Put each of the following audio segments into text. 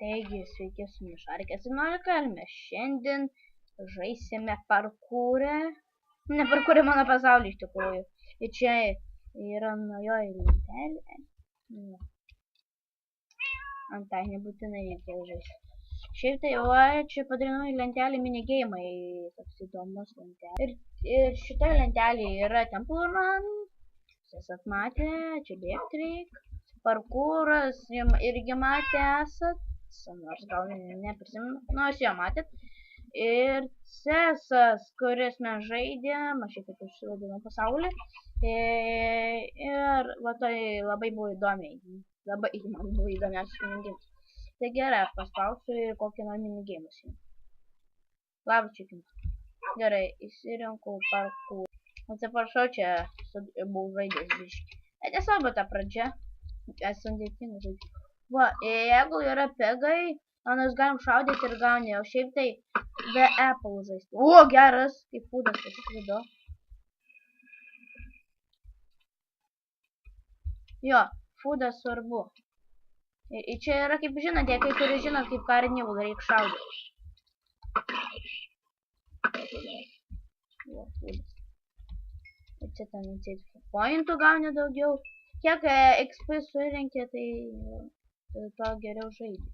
Taigi, sveiki su Mišarkės 11 ir mes šiandien žaisime parkūrę. Ne parkūrę mano pasaulį iš tikrųjų. Ir čia yra naujoji lentelė. Antai nebūtinai reikia žaisti. Šiaip tai čia padarinoji lentelė minigeimai. Toks įdomus lentelė. Ir šitoje lentelėje yra Temple Run. Esat matę, čia Bėgtrik. Parkūras irgi matę esat. Nors gal neprisimenu, nors jo matėt. Ir CS'as, kuris mes žaidėm, aš šiek tiek užsivadinau pasaulį. Ir va tai labai buvo įdomiai. Labai man buvo įdomiausias minigimas. Tai gerai, aš paspausiu ir kokį nors minigimus. Labas, čiukins. Gerai, įsirinkau parkūrą. Atsiprašau, čia buvau žaidęs biškį. Tiesiog, bet ta pradžia. Esu dėkingas žaidžiu. Va, jeigu yra pegai, manus galim šaudyti ir gauni, o šiaip tai be Apple žaisti. O, geras, kaip fūdas, tai tik vidu. Jo, fūdas svarbu. Ir čia yra, kaip žinote, kai kurie žinot, kaip Carnival reikia šaudyti. Va, fūdas. Ir čia ten atseit pointų gauni daugiau. Kiek XP surinkė, tai to geriau žaidži.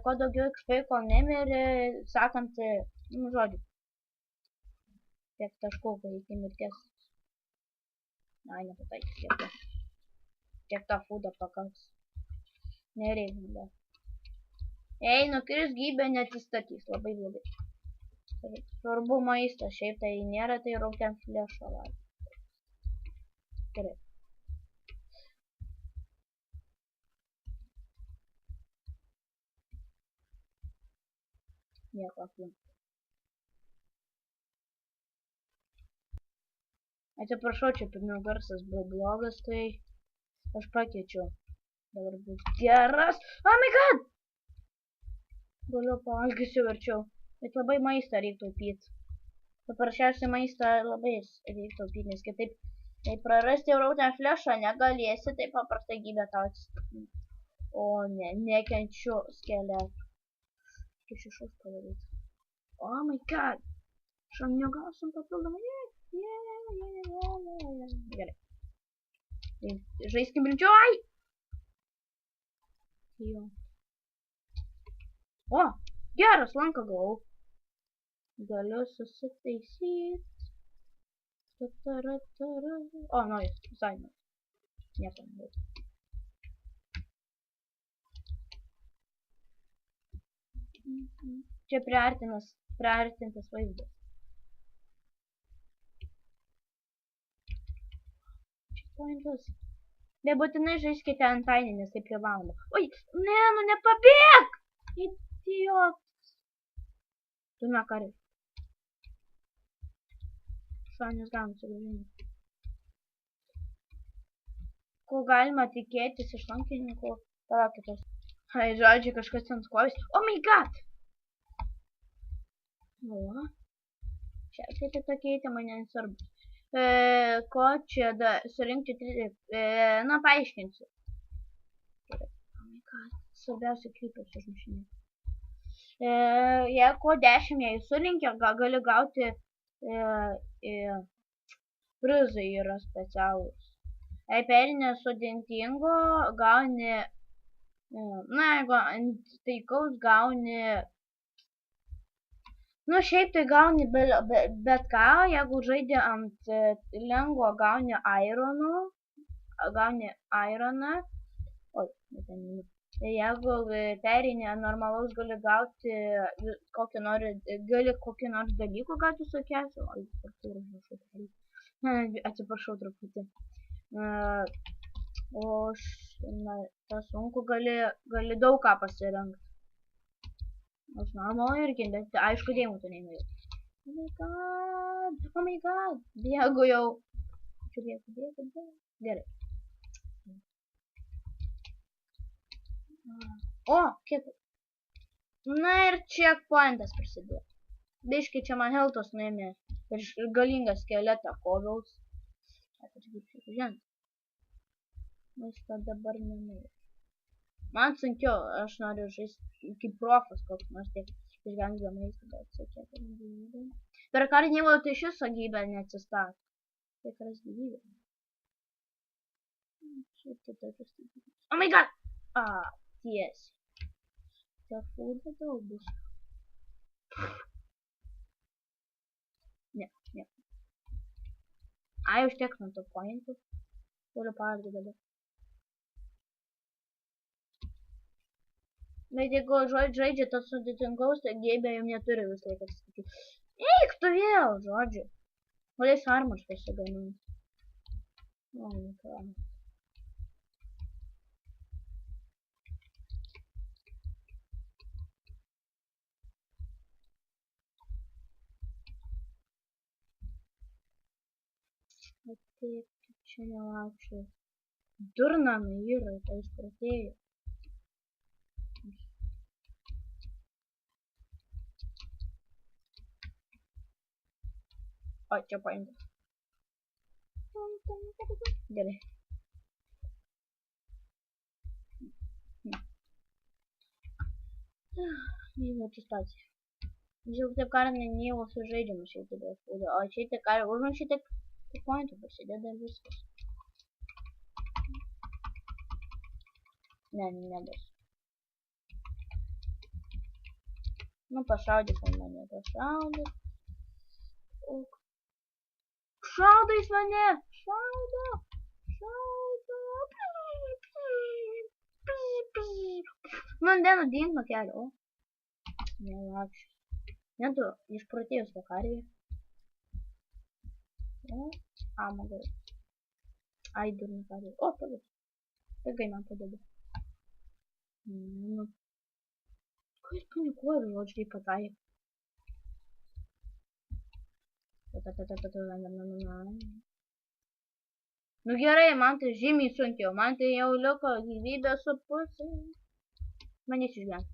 Kuo daugiau XP, kol nemiri, sakant, žodžiu. Tiek taškų, kai iki mirties. Ai, nepataikys kiek to. Tiek tą fūdą pakaks. Nereikia, bet. Ei, nukirs gyvybę neatsistatys, labai blogai. Svarbu maistas, šiaip tai nėra, tai raukiam flešą valgyti. Gerai. Nieko aplink. Atsiprašau, čia pirmiau garsas buvo blogas, tai aš pakeičiau. Dabar bus geras. Oh my god! Galiu pavalgysiu verčiau. Bet labai maistą reiktų taupyti. Paprasčiausiai maistą labai reiktų taupyti, nes kitaip prarasti Rauten flešą negalėsi, tai paprastai gyvybę tau atsistatyti. O ne, nekenčiu skeletų. Kaip šešus padaryti. Oh my god. Šamnių gausim papildomai. Gerai. Žaiskim rimčiau. Ai! Jo. O, geras lanką gavau. Galiu susitaisyti. O, naujas. Visai naujas. Nieko nebūtų. Čia priartintas vaizdas. Čia pointas. Nebūtinai žaiskite antainį, nes tai privaloma. Oi, ne, nu nepabėg! Idiotas. Tu nekari. Šaunius galim sugrįžinti. Ko galima tikėtis iš lankininkų? Tada kitos. Ai, žodžiai, kažkas ten skovis. Oh my god! O. Šiaip tai tokie įtimai nesvarbu. Ko čia surinkti 3... Na, paaiškinsiu. Oh my god. Svarbiausia krypės užmušinė. Jeigu 10 jei surinkė, gali gauti prizai yra specialūs. Jei perinė sudėtingo, gauni na, jeigu ant taikaus gauni nu, šiaip tai gauni bet ką, jeigu žaidži ant lengvo gauni ironą oi, jeigu perinė normalaus gali gauti kokį nors dalykų gauti su kesiu atsiprašau truputį o tą sunku gali daug ką pasirinkti. Aš manau irgi, bet aišku, dėmų tu neįmėjau. Oh my god, bėgu jau. Čia bėgu. Gerai. O, kitas. Na ir checkpointas prasidėjo. Biškai čia man heltos nuėmė prieš galingą skeletą kovaus. Maisto dabar nenori. Man sunkiau, aš noriu žaisti kaip profas koks nors tiek išvengdama maisto, bet tokia gyvybė. Per karnivą tai iš viso gyvybė neatsistato. Tikras gyvybė. Oh my god! Tiesiai. Tiek fūdo daug bus. Ne. Ai, užteks man to pointų. Turiu pavardę dabar. Bet jeigu žaidžia tas sudėtingaus, tai geibė jums neturi visą laiką atsakyti. Eik tu vėl, žodžiu. Galės armos pasigaminti. O, ką. Taip, čia nelaukčiau. Durnami yra, tai išpratėjo. O, čia paimtas. Gerai. Neįvo atsistacija. Žiūrėk, taip karnai neįvo su žaidžiamu šiek tiek dėl fūdo. O čia tiek karnai, užman šiek tiek pointų pasideda ir viskas. Ne, nebus. Nu, pašaudyk ant mane, pašaudyk. Šaudo jis mane! Šaudo! Man dėno dink nuo kelio, o? Nelakščiu. Nedu, išprotėjus tą karvį. Magai. Ai, durni karvį. O, padeda. Tagai man padeda. Ko jis panikuoja, žodžiai pataik. Nu gerai, man tai žymiai sunkiau. Man tai jau liko gyvybė su pusė. Manys išgyventi.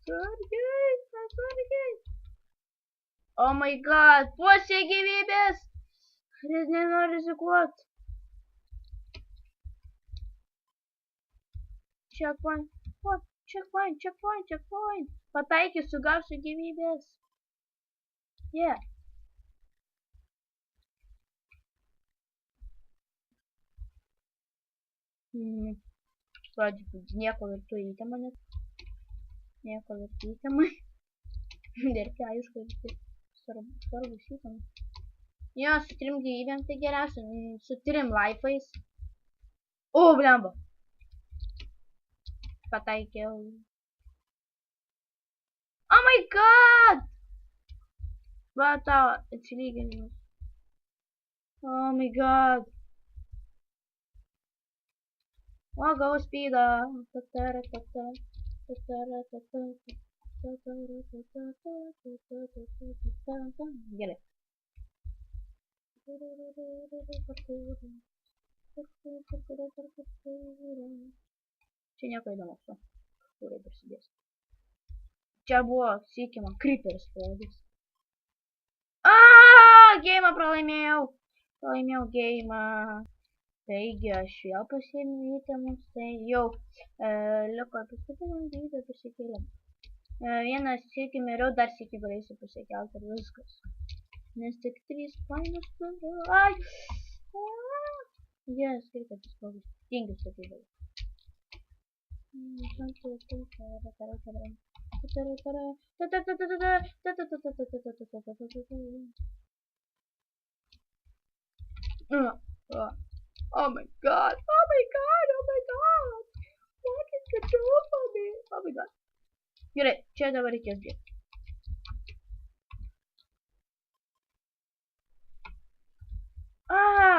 Sargiai. Oh my god, pusė gyvybės. Nenoriu rizikuot. Checkpoint. Pataikys, sugausiu gyvybės. Yeah. Pradžiu, nieko vertų įtemą net. Nieko vertų įtemai. Verkia, aišku, svarbus įtemai. Jo, su 3 gyvybėm tai geriausia. Su 3 laifais. O, blemba. Pataikiau. Oh my god! Va tau atsilyginimas. Oh my god. O, gau speedą. Gerai. Čia nieko įdomus. Kurai prasidės. Čia buvo, siekima, creeperis pradės. Geimą pralaimėjau. Pralaimėjau geimą. Taigi, aš vėl pasiėmiau įtemus. Tai jau liko paskutinį gyvybę pasikėlėm. Vienas sykį miriau, dar sykį galėsiu pasikelti ir viskas. Nes tik 3 painus turiu. Ai! Jas, kaip kad jis blogas. Tingiu sakydavau. Oh my god. What is control for me? Oh my god. Gerai, čia dabar reikės bėgti.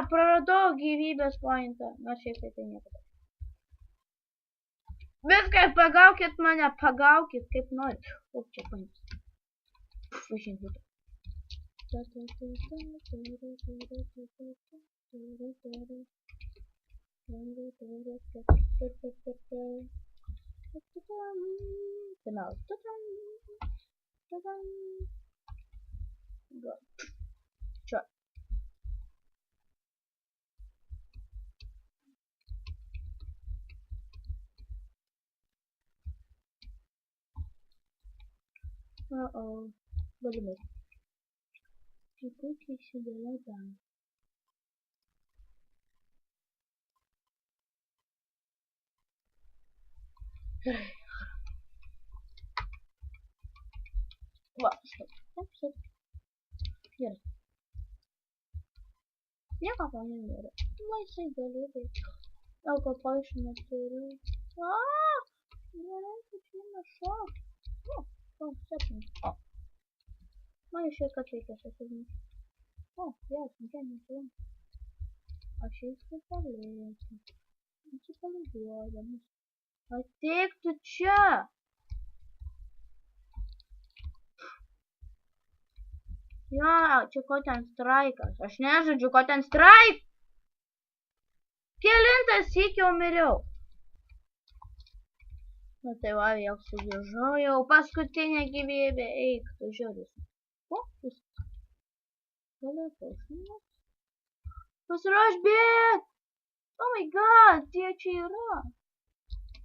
Praradau gyvybės pointą. Nors šiaip tai nieko. Viskas, pagaukit mane, pagaukit, kaip norit. O, čia pointas. Važinkite. Čia. Galimai. Tai puikiai įsidėlioja. Gerai. Va, stop. Gerai. Nieko to nėra. Laisvai gali veikti. Gal paaiškina neturiu. Gerai, kad čia nešok. Septynis. Man išės, kad reikia septynis. Yes, aš eisiu palėti. Atsipalaiduodamas. Ateik tu čia. Jo, čia ko ten straikas. Aš nežaidžiu, ko ten straik. Kelintas syk jau miriau. Na tai va, vėl sugrįžau, jau paskutinė gyvybė. Eik, tu žiūrės. Jis. Galiu pašinės. Pasiruoš bėgt. Oh my god, tie čia yra.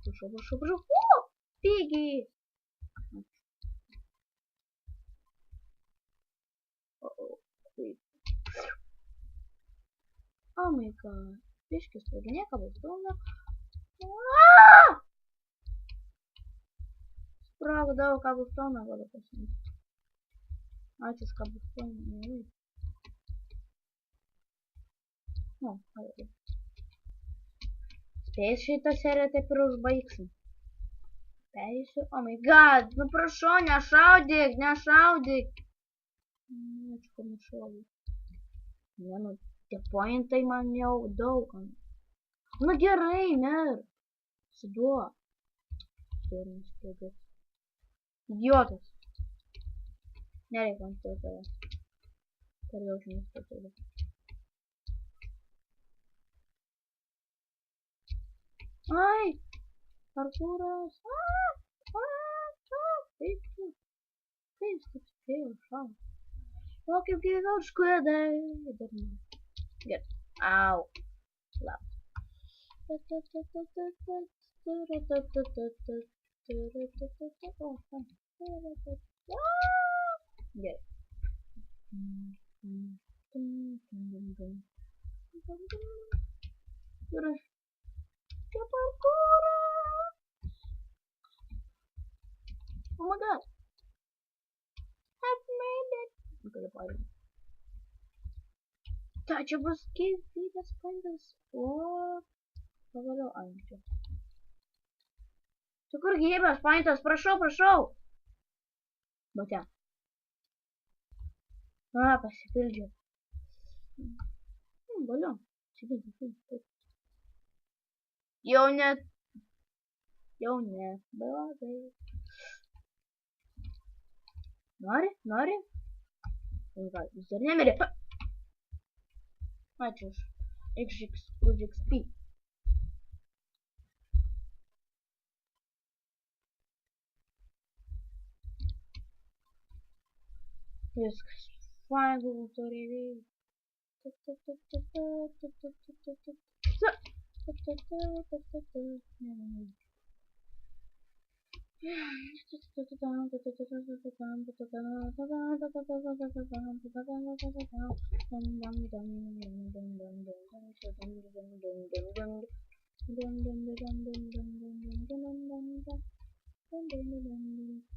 Prašau. Pigiai. Oh my god. Biškis vaginė kabustonų. Spragdau kabustonų galiu pasimti. Ačiū už kabustonų. Spės šitą seriją taip ir užbaigsim. Pereisiu. Oh my god. Nu prašau, nešaudyk. Ačiū, kad nešaudyk. Ne, nu, tie pointai man jau daug. Nu gerai, mer. Siduok. Idiotas. Nereikia ant to tave. Per daug žinių. Ai! Artūras! Kaip jis taip spėjo šau? O kaip gyvau škuedai! Gerai. Au! Lab. Gerai. Gerai. Čia parkūras! Oh my god! I've made it! Galiu paaiškinti. Ta, čia bus gyvybės pointas. O, pagaliau anksčiau. Čia kur gyvybės pointas? Prašau! Bate. Pasipildžiau. Galiu. Jau ne. Blogai. Nori? Jis dar nemirė. Ačiū už XP. Viskas. Fine, Google turėjai.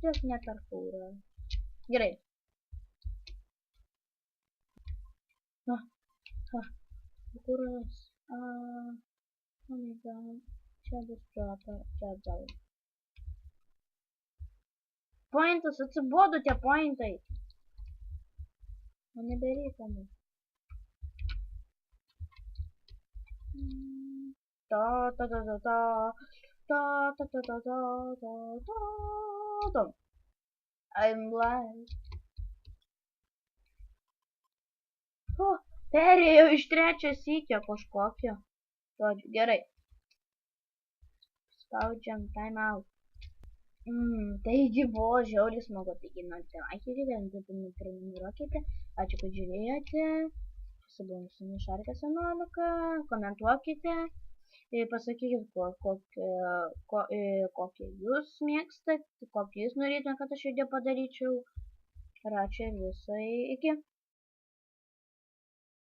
Tiek netarpūra. Gerai. Kuras. Oh my god. Čia bus prata. Čia atgal. Pointas, atsibodo tie pointai. Man nebereikami. I'm blind. Perėjau iš trečio sykio kažkokio. Žodžiu, gerai. Spaudžiam time out. Taigi buvo žiauriai smagu. Taigi, prenumeruokite. Ačiū, kad žiūrėjote. Su buvom su Mišarkė 11. Komentuokite. Pasakykit, kokią jūs mėgstate, kokią jūs norėtumėte, kad aš video padaryčiau. Ir ačiū ir visai iki.